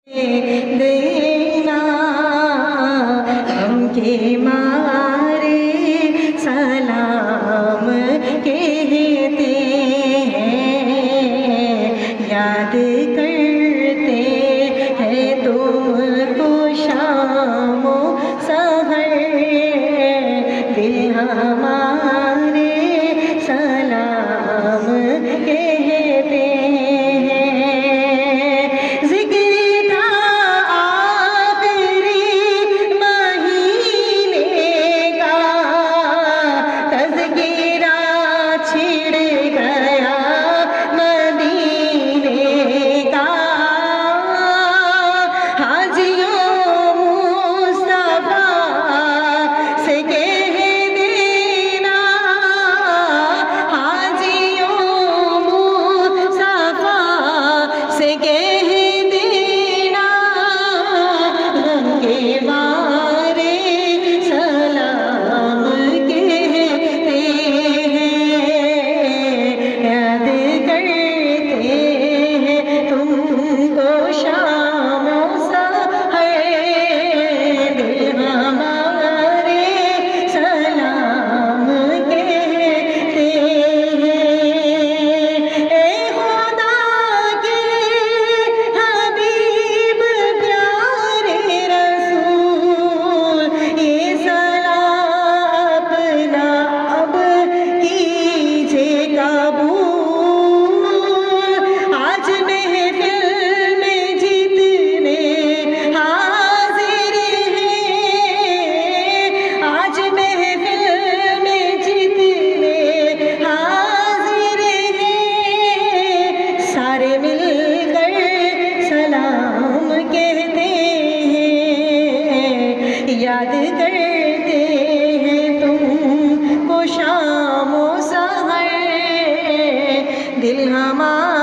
دینا ہم کے مارے سلام کہتے ہیں، یاد کرتے ہیں تم کو شام و سحر، دل ہمارے سلام کہتے ہیں۔ ذکر تھا آخری مہینے کا، تذکرہ چھڑ گیا مدینے کا، حاجیوں مصطفیٰ سے کہہ دینا، حاجیوں مصطفیٰ سے کہہ دینا، ہم کے بارے سلام کہتے ہیں، یاد کرتے ہیں تم کو شام و سحر، دل ہمارے سلام کہتے ہیں۔ اے خدا کے حبیب پیارے رسول، یہ صلاح اپنا اب کیجے قبول، آج محفل میں جتنے حاضر ہیں، آج محفل میں جتنے حاضر ہیں، سارے مل کر سلام کہتے ہیں، یاد کرتے ہیں تم کو شام و سحر، دل ہمارا